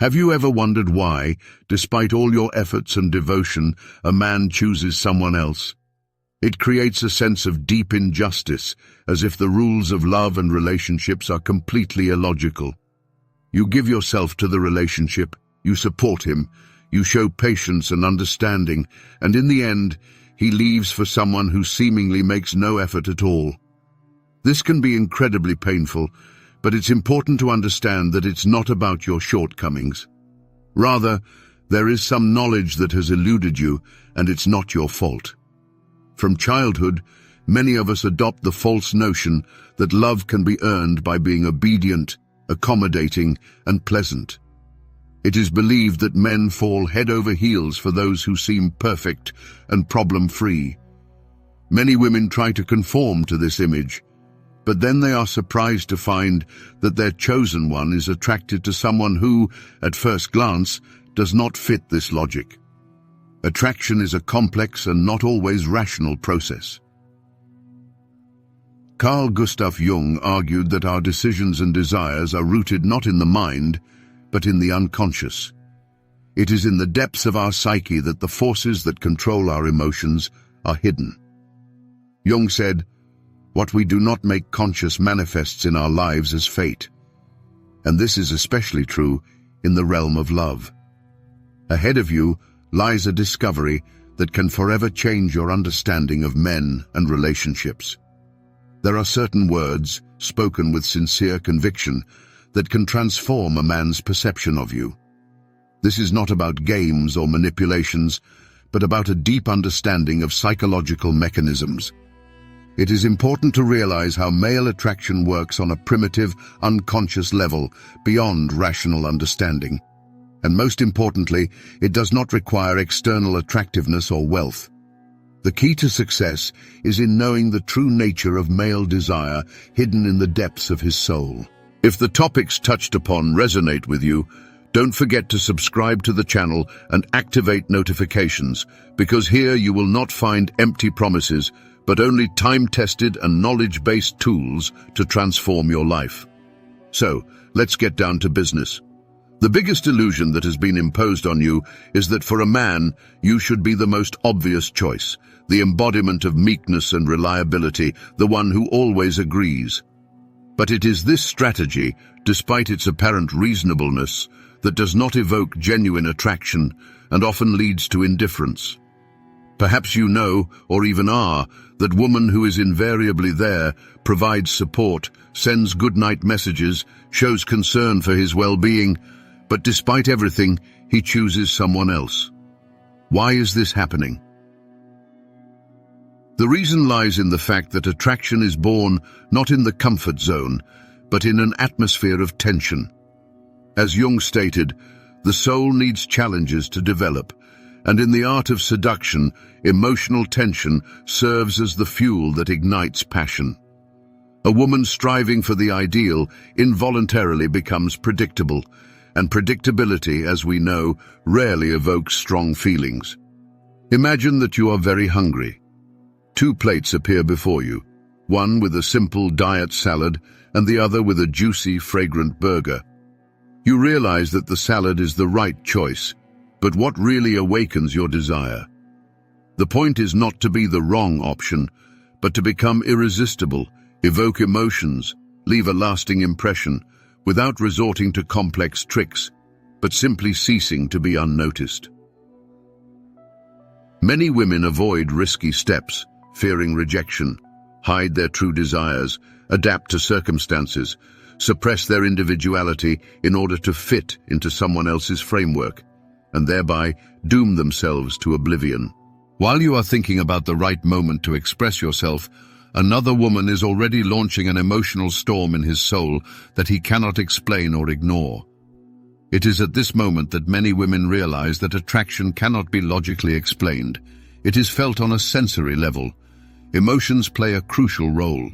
Have you ever wondered why, despite all your efforts and devotion, a man chooses someone else? It creates a sense of deep injustice, as if the rules of love and relationships are completely illogical. You give yourself to the relationship, you support him, you show patience and understanding, and in the end, he leaves for someone who seemingly makes no effort at all. This can be incredibly painful, but it's important to understand that it's not about your shortcomings. Rather, there is some knowledge that has eluded you, and it's not your fault. From childhood, many of us adopt the false notion that love can be earned by being obedient, accommodating, and pleasant. It is believed that men fall head over heels for those who seem perfect and problem-free. Many women try to conform to this image, but then they are surprised to find that their chosen one is attracted to someone who, at first glance, does not fit this logic. Attraction is a complex and not always rational process. Carl Gustav Jung argued that our decisions and desires are rooted not in the mind, but in the unconscious. It is in the depths of our psyche that the forces that control our emotions are hidden. Jung said, "What we do not make conscious manifests in our lives as fate." And this is especially true in the realm of love. Ahead of you lies a discovery that can forever change your understanding of men and relationships. There are certain words, spoken with sincere conviction, that can transform a man's perception of you. This is not about games or manipulations, but about a deep understanding of psychological mechanisms. It is important to realize how male attraction works on a primitive, unconscious level, beyond rational understanding. And most importantly, it does not require external attractiveness or wealth. The key to success is in knowing the true nature of male desire hidden in the depths of his soul. If the topics touched upon resonate with you, don't forget to subscribe to the channel and activate notifications, because here you will not find empty promises, but only time-tested and knowledge-based tools to transform your life. So, let's get down to business. The biggest illusion that has been imposed on you is that for a man, you should be the most obvious choice, the embodiment of meekness and reliability, the one who always agrees. But it is this strategy, despite its apparent reasonableness, that does not evoke genuine attraction and often leads to indifference. Perhaps you know, or even are, that woman who is invariably there, provides support, sends goodnight messages, shows concern for his well-being, but despite everything, he chooses someone else. Why is this happening? The reason lies in the fact that attraction is born not in the comfort zone, but in an atmosphere of tension. As Jung stated, the soul needs challenges to develop, and in the art of seduction, emotional tension serves as the fuel that ignites passion. A woman striving for the ideal involuntarily becomes predictable, and predictability, as we know, rarely evokes strong feelings. Imagine that you are very hungry. Two plates appear before you, one with a simple diet salad and the other with a juicy, fragrant burger. You realize that the salad is the right choice, but what really awakens your desire? The point is not to be the wrong option, but to become irresistible, evoke emotions, leave a lasting impression, without resorting to complex tricks, but simply ceasing to be unnoticed. Many women avoid risky steps, fearing rejection, hide their true desires, adapt to circumstances, suppress their individuality in order to fit into someone else's framework, and thereby doom themselves to oblivion. While you are thinking about the right moment to express yourself, another woman is already launching an emotional storm in his soul that he cannot explain or ignore. It is at this moment that many women realize that attraction cannot be logically explained. It is felt on a sensory level. Emotions play a crucial role.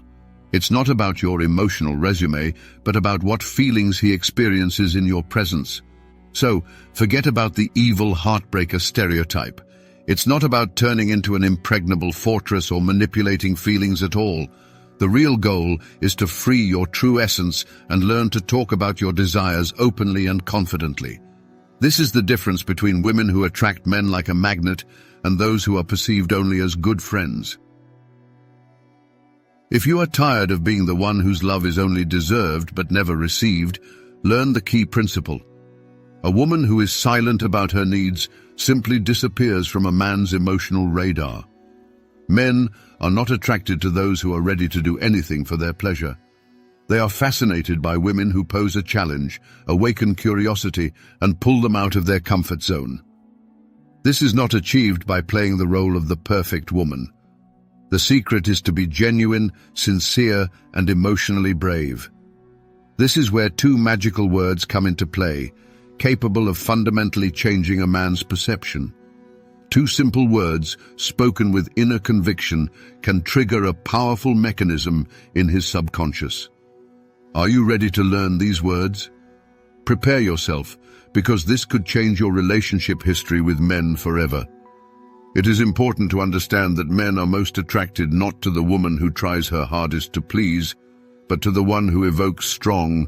It's not about your emotional resume, but about what feelings he experiences in your presence. So, forget about the evil heartbreaker stereotype. It's not about turning into an impregnable fortress or manipulating feelings at all. The real goal is to free your true essence and learn to talk about your desires openly and confidently. This is the difference between women who attract men like a magnet and those who are perceived only as good friends. If you are tired of being the one whose love is only deserved but never received, learn the key principle. A woman who is silent about her needs simply disappears from a man's emotional radar. Men are not attracted to those who are ready to do anything for their pleasure. They are fascinated by women who pose a challenge, awaken curiosity, and pull them out of their comfort zone. This is not achieved by playing the role of the perfect woman. The secret is to be genuine, sincere, and emotionally brave. This is where two magical words come into play, capable of fundamentally changing a man's perception. Two simple words, spoken with inner conviction, can trigger a powerful mechanism in his subconscious. Are you ready to learn these words? Prepare yourself, because this could change your relationship history with men forever. It is important to understand that men are most attracted not to the woman who tries her hardest to please, but to the one who evokes strong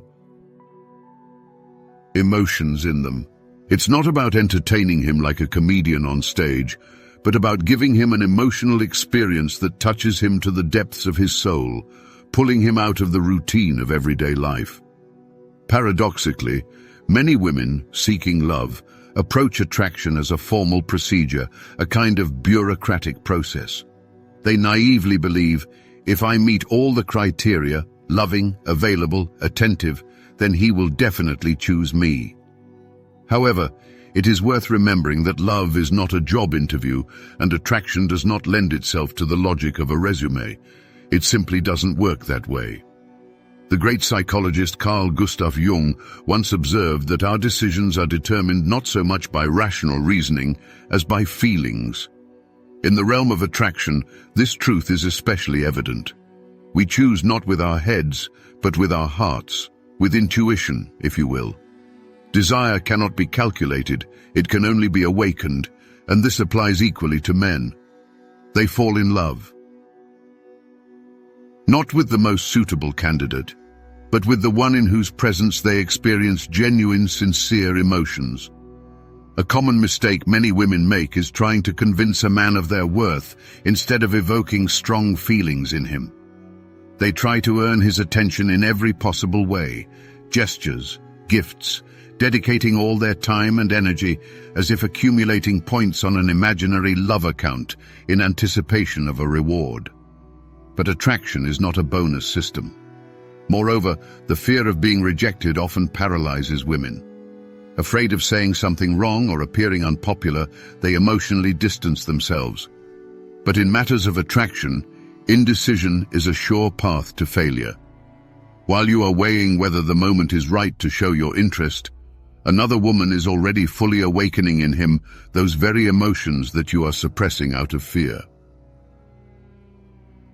emotions in them. It's not about entertaining him like a comedian on stage, but about giving him an emotional experience that touches him to the depths of his soul, pulling him out of the routine of everyday life. Paradoxically, many women seeking love approach attraction as a formal procedure, a kind of bureaucratic process. They naively believe, if I meet all the criteria, loving, available, attentive, then he will definitely choose me. However, it is worth remembering that love is not a job interview, and attraction does not lend itself to the logic of a resume. It simply doesn't work that way. The great psychologist Carl Gustav Jung once observed that our decisions are determined not so much by rational reasoning as by feelings. In the realm of attraction, this truth is especially evident. We choose not with our heads, but with our hearts, with intuition, if you will. Desire cannot be calculated, it can only be awakened, and this applies equally to men. They fall in love. Not with the most suitable candidate, but with the one in whose presence they experience genuine, sincere emotions. A common mistake many women make is trying to convince a man of their worth instead of evoking strong feelings in him. They try to earn his attention in every possible way, gestures, gifts, dedicating all their time and energy as if accumulating points on an imaginary love account in anticipation of a reward. But attraction is not a bonus system. Moreover, the fear of being rejected often paralyzes women. Afraid of saying something wrong or appearing unpopular, they emotionally distance themselves. But in matters of attraction, indecision is a sure path to failure. While you are weighing whether the moment is right to show your interest, another woman is already fully awakening in him those very emotions that you are suppressing out of fear.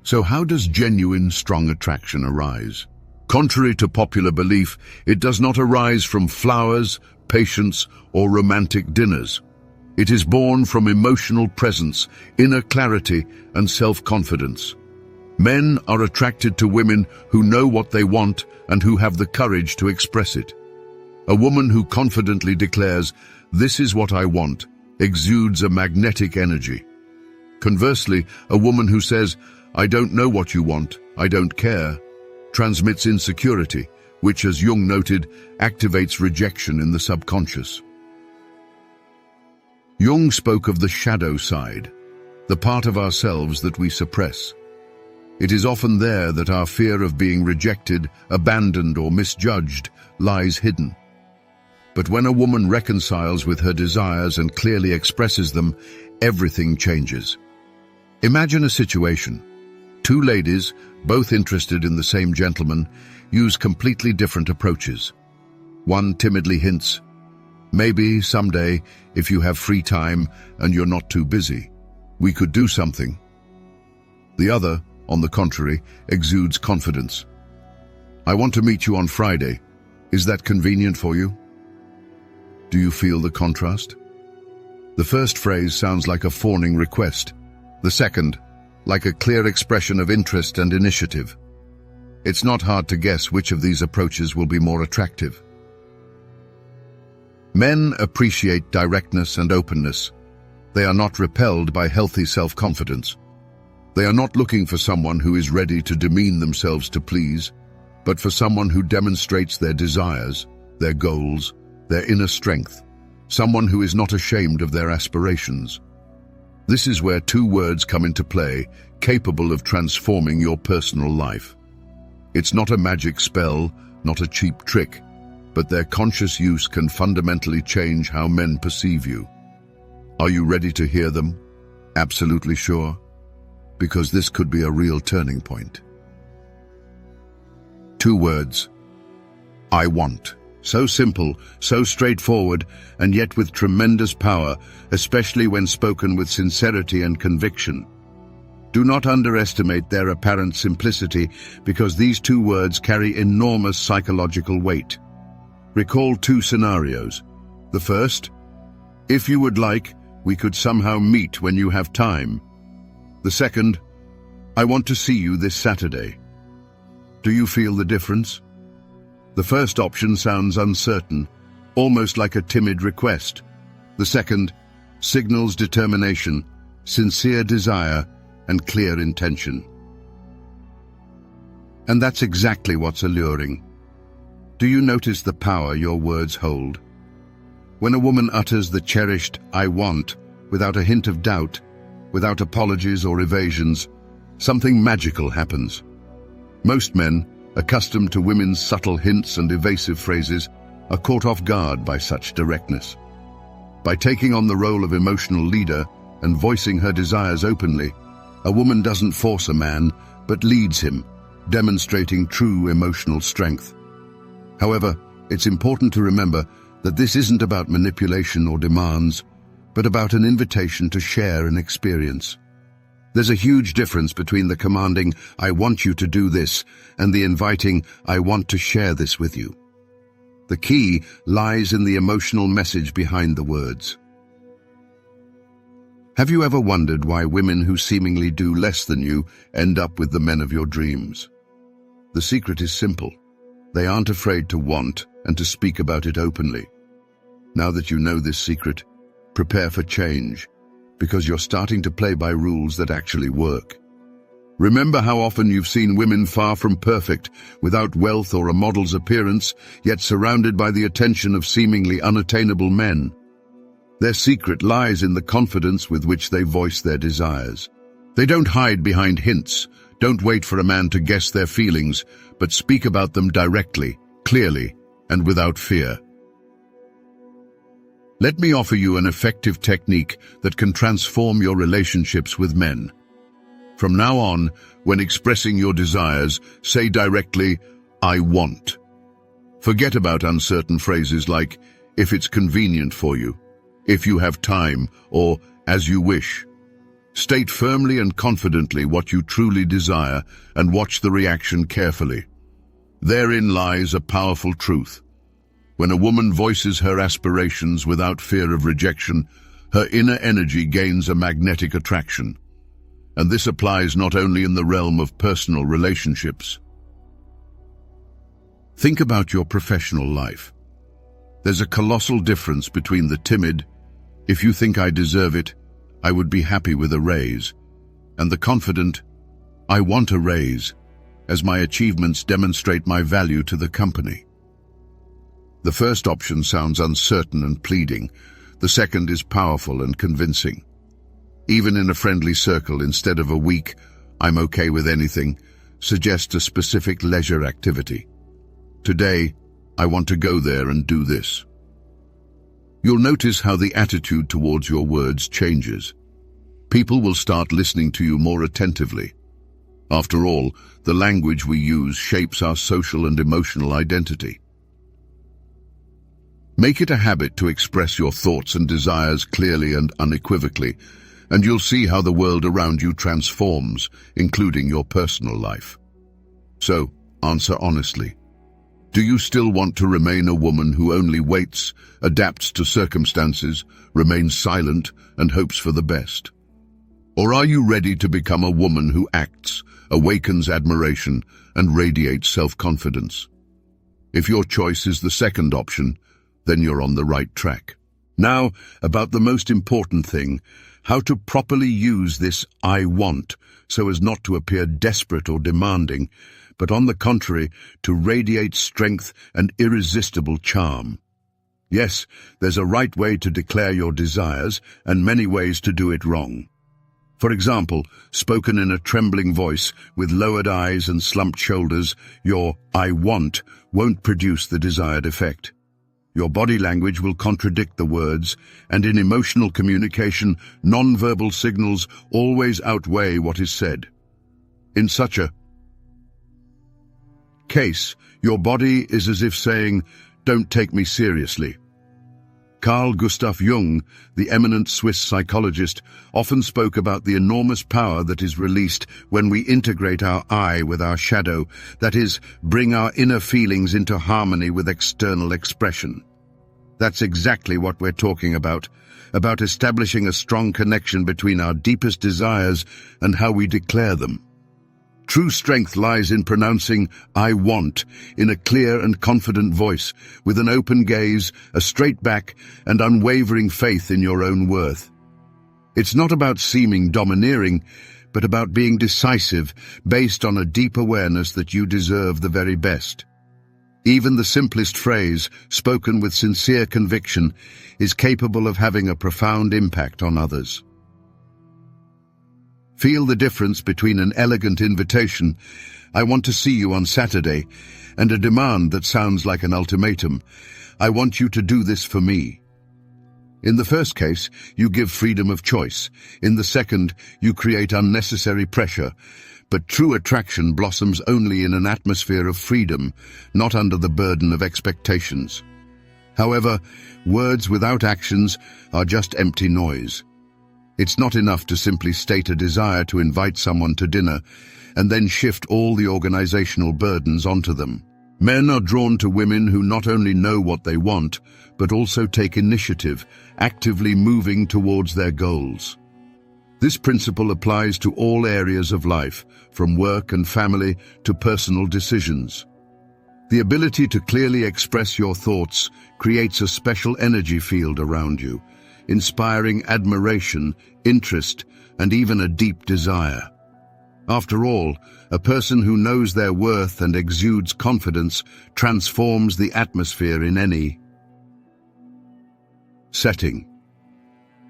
So how does genuine, strong attraction arise? Contrary to popular belief, it does not arise from flowers, patience, or romantic dinners. It is born from emotional presence, inner clarity, and self-confidence. Men are attracted to women who know what they want and who have the courage to express it. A woman who confidently declares, "This is what I want," exudes a magnetic energy. Conversely, a woman who says, "I don't know what you want, I don't care," transmits insecurity, which, as Jung noted, activates rejection in the subconscious. Jung spoke of the shadow side, the part of ourselves that we suppress. It is often there that our fear of being rejected, abandoned, or misjudged lies hidden. But when a woman reconciles with her desires and clearly expresses them, everything changes. Imagine a situation. Two ladies, both interested in the same gentleman, use completely different approaches. One timidly hints, "Maybe someday, if you have free time and you're not too busy, we could do something." The other, on the contrary, exudes confidence. "I want to meet you on Friday. Is that convenient for you?" Do you feel the contrast? The first phrase sounds like a fawning request. The second, like a clear expression of interest and initiative. It's not hard to guess which of these approaches will be more attractive. Men appreciate directness and openness. They are not repelled by healthy self-confidence. They are not looking for someone who is ready to demean themselves to please, but for someone who demonstrates their desires, their goals, their inner strength, someone who is not ashamed of their aspirations. This is where two words come into play, capable of transforming your personal life. It's not a magic spell, not a cheap trick, but their conscious use can fundamentally change how men perceive you. Are you ready to hear them? Absolutely sure? Because this could be a real turning point. Two words. I want. So simple, so straightforward, and yet with tremendous power, especially when spoken with sincerity and conviction. Do not underestimate their apparent simplicity, because these two words carry enormous psychological weight. Recall two scenarios. The first, if you would like, we could somehow meet when you have time. The second, I want to see you this Saturday. Do you feel the difference? The first option sounds uncertain, almost like a timid request. The second signals determination, sincere desire, and clear intention. And that's exactly what's alluring. Do you notice the power your words hold? When a woman utters the cherished "I want" without a hint of doubt, without apologies or evasions, something magical happens. Most men, accustomed to women's subtle hints and evasive phrases, are caught off guard by such directness. By taking on the role of emotional leader and voicing her desires openly, a woman doesn't force a man, but leads him, demonstrating true emotional strength. However, it's important to remember that this isn't about manipulation or demands, but about an invitation to share an experience. There's a huge difference between the commanding, "I want you to do this," and the inviting, "I want to share this with you." The key lies in the emotional message behind the words. Have you ever wondered why women who seemingly do less than you end up with the men of your dreams? The secret is simple. They aren't afraid to want and to speak about it openly. Now that you know this secret, prepare for change, because you're starting to play by rules that actually work. Remember how often you've seen women far from perfect, without wealth or a model's appearance, yet surrounded by the attention of seemingly unattainable men. Their secret lies in the confidence with which they voice their desires. They don't hide behind hints, don't wait for a man to guess their feelings, but speak about them directly, clearly, and without fear. Let me offer you an effective technique that can transform your relationships with men. From now on, when expressing your desires, say directly, "I want." Forget about uncertain phrases like, "if it's convenient for you," "if you have time," or "as you wish." State firmly and confidently what you truly desire and watch the reaction carefully. Therein lies a powerful truth. When a woman voices her aspirations without fear of rejection, her inner energy gains a magnetic attraction. And this applies not only in the realm of personal relationships. Think about your professional life. There's a colossal difference between the timid, "if you think I deserve it, I would be happy with a raise," and the confident, "I want a raise, as my achievements demonstrate my value to the company." The first option sounds uncertain and pleading. The second is powerful and convincing. Even in a friendly circle, instead of a weak, "I'm okay with anything," suggest a specific leisure activity. "Today, I want to go there and do this." You'll notice how the attitude towards your words changes. People will start listening to you more attentively. After all, the language we use shapes our social and emotional identity. Make it a habit to express your thoughts and desires clearly and unequivocally, and you'll see how the world around you transforms, including your personal life. So, answer honestly. Do you still want to remain a woman who only waits, adapts to circumstances, remains silent, and hopes for the best? Or are you ready to become a woman who acts, awakens admiration, and radiates self-confidence? If your choice is the second option, then you're on the right track. Now, about the most important thing, how to properly use this "I want" so as not to appear desperate or demanding, but on the contrary, to radiate strength and irresistible charm. Yes, there's a right way to declare your desires and many ways to do it wrong. For example, spoken in a trembling voice with lowered eyes and slumped shoulders, your "I want" won't produce the desired effect. Your body language will contradict the words, and in emotional communication, non-verbal signals always outweigh what is said. In such a case, your body is as if saying, "Don't take me seriously." Carl Gustav Jung, the eminent Swiss psychologist, often spoke about the enormous power that is released when we integrate our I with our shadow, that is, bring our inner feelings into harmony with external expression. That's exactly what we're talking about establishing a strong connection between our deepest desires and how we declare them. True strength lies in pronouncing "I want" in a clear and confident voice, with an open gaze, a straight back, and unwavering faith in your own worth. It's not about seeming domineering, but about being decisive, based on a deep awareness that you deserve the very best. Even the simplest phrase, spoken with sincere conviction, is capable of having a profound impact on others. Feel the difference between an elegant invitation, "I want to see you on Saturday," and a demand that sounds like an ultimatum, "I want you to do this for me." In the first case, you give freedom of choice. In the second, you create unnecessary pressure. But true attraction blossoms only in an atmosphere of freedom, not under the burden of expectations. However, words without actions are just empty noise. It's not enough to simply state a desire to invite someone to dinner and then shift all the organizational burdens onto them. Men are drawn to women who not only know what they want, but also take initiative, actively moving towards their goals. This principle applies to all areas of life, from work and family to personal decisions. The ability to clearly express your thoughts creates a special energy field around you, inspiring admiration, interest, and even a deep desire. After all, a person who knows their worth and exudes confidence transforms the atmosphere in any setting.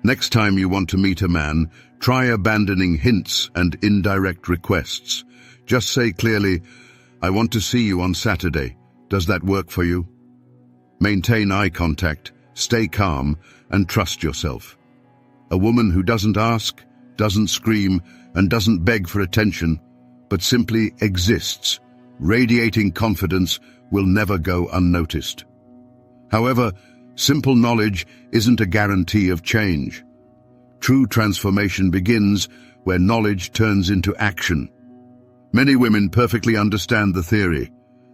Next time you want to meet a man, try abandoning hints and indirect requests. Just say clearly, "I want to see you on Saturday. Does that work for you?" Maintain eye contact, stay calm, and trust yourself. A woman who doesn't ask, doesn't scream, and doesn't beg for attention, but simply exists, radiating confidence, will never go unnoticed. However, simple knowledge isn't a guarantee of change. True transformation begins where knowledge turns into action. Many women perfectly understand the theory.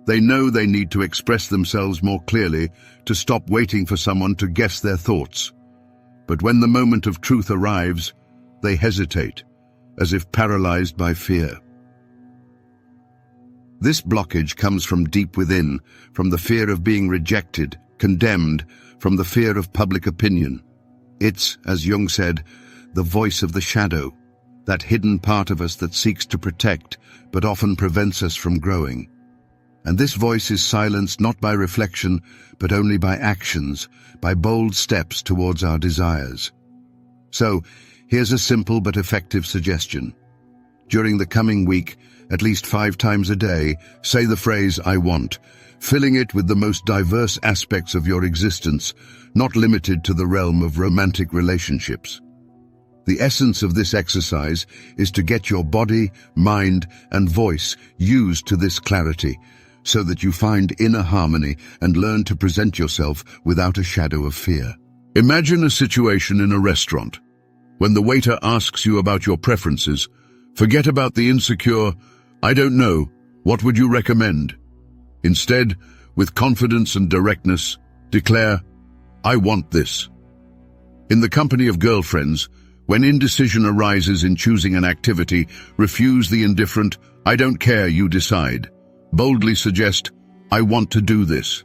They know they need to express themselves more clearly, to stop waiting for someone to guess their thoughts. But when the moment of truth arrives, they hesitate, as if paralyzed by fear. This blockage comes from deep within, from the fear of being rejected, condemned, from the fear of public opinion. It's, as Jung said, the voice of the shadow, that hidden part of us that seeks to protect, but often prevents us from growing. And this voice is silenced not by reflection, but only by actions, by bold steps towards our desires. So, here's a simple but effective suggestion. During the coming week, at least 5 times a day, say the phrase "I want," filling it with the most diverse aspects of your existence, not limited to the realm of romantic relationships. The essence of this exercise is to get your body, mind, and voice used to this clarity, so that you find inner harmony and learn to present yourself without a shadow of fear. Imagine a situation in a restaurant. When the waiter asks you about your preferences, forget about the insecure, "I don't know, what would you recommend?" Instead, with confidence and directness, declare, "I want this." In the company of girlfriends, when indecision arises in choosing an activity, refuse the indifferent, "I don't care, you decide." Boldly suggest, "I want to do this."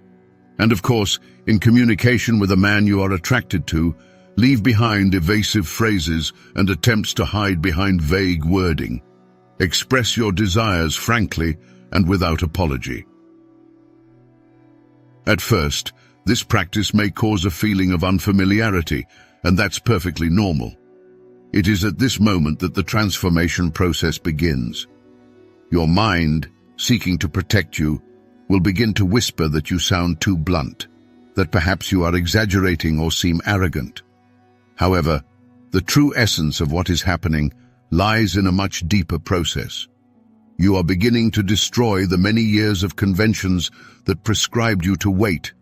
And of course, in communication with a man you are attracted to, leave behind evasive phrases and attempts to hide behind vague wording. Express your desires frankly and without apology. At first, this practice may cause a feeling of unfamiliarity, and that's perfectly normal. It is at this moment that the transformation process begins. Your mind, seeking to protect you, will begin to whisper that you sound too blunt, that perhaps you are exaggerating or seem arrogant. However, the true essence of what is happening lies in a much deeper process. You are beginning to destroy the many years of conventions that prescribed you to wait,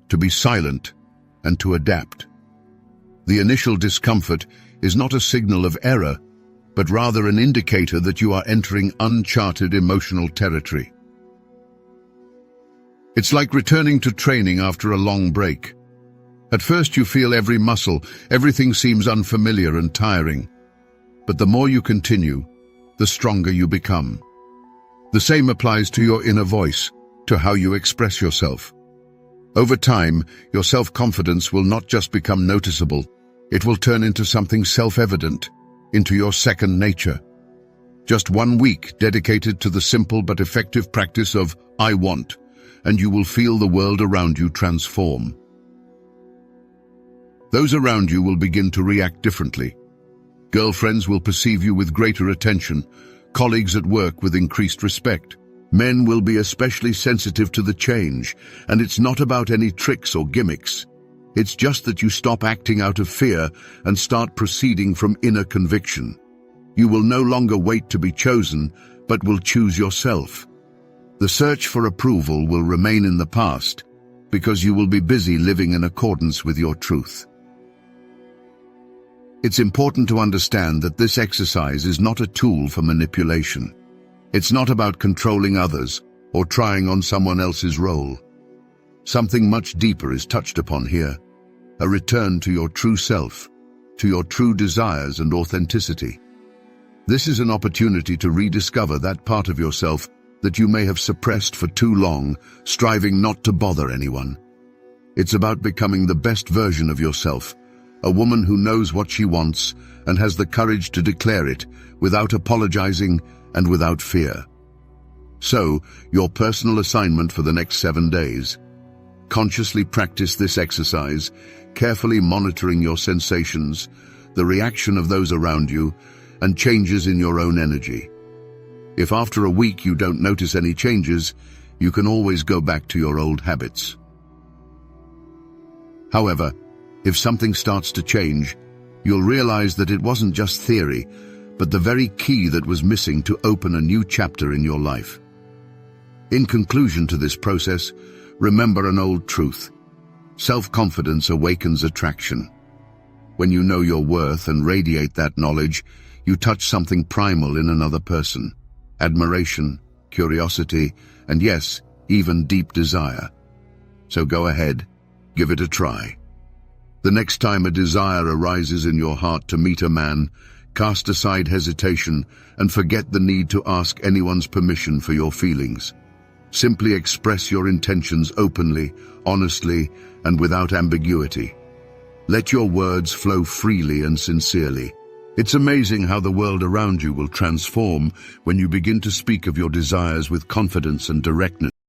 to be silent, and to adapt. The initial discomfort is not a signal of error, but rather an indicator that you are entering uncharted emotional territory. It's like returning to training after a long break. At first you feel every muscle, everything seems unfamiliar and tiring. But the more you continue, the stronger you become. The same applies to your inner voice, to how you express yourself. Over time, your self-confidence will not just become noticeable, it will turn into something self-evident, into your second nature. Just 1 week dedicated to the simple but effective practice of I want, and you will feel the world around you transform. Those around you will begin to react differently. Girlfriends will perceive you with greater attention, colleagues at work with increased respect. Men will be especially sensitive to the change, and it's not about any tricks or gimmicks. It's just that you stop acting out of fear and start proceeding from inner conviction. You will no longer wait to be chosen, but will choose yourself. The search for approval will remain in the past, because you will be busy living in accordance with your truth. It's important to understand that this exercise is not a tool for manipulation. It's not about controlling others or trying on someone else's role. Something much deeper is touched upon here, a return to your true self, to your true desires and authenticity. This is an opportunity to rediscover that part of yourself that you may have suppressed for too long, striving not to bother anyone. It's about becoming the best version of yourself, a woman who knows what she wants and has the courage to declare it without apologizing and without fear. So, your personal assignment for the next 7 days. Consciously practice this exercise, carefully monitoring your sensations, the reaction of those around you, and changes in your own energy. If after a week you don't notice any changes, you can always go back to your old habits. However, if something starts to change, you'll realize that it wasn't just theory, but the very key that was missing to open a new chapter in your life. In conclusion to this process, remember an old truth. Self-confidence awakens attraction. When you know your worth and radiate that knowledge, you touch something primal in another person. Admiration, curiosity, and yes, even deep desire. So go ahead, give it a try. The next time a desire arises in your heart to meet a man, cast aside hesitation and forget the need to ask anyone's permission for your feelings. Simply express your intentions openly, honestly, and without ambiguity. Let your words flow freely and sincerely. It's amazing how the world around you will transform when you begin to speak of your desires with confidence and directness.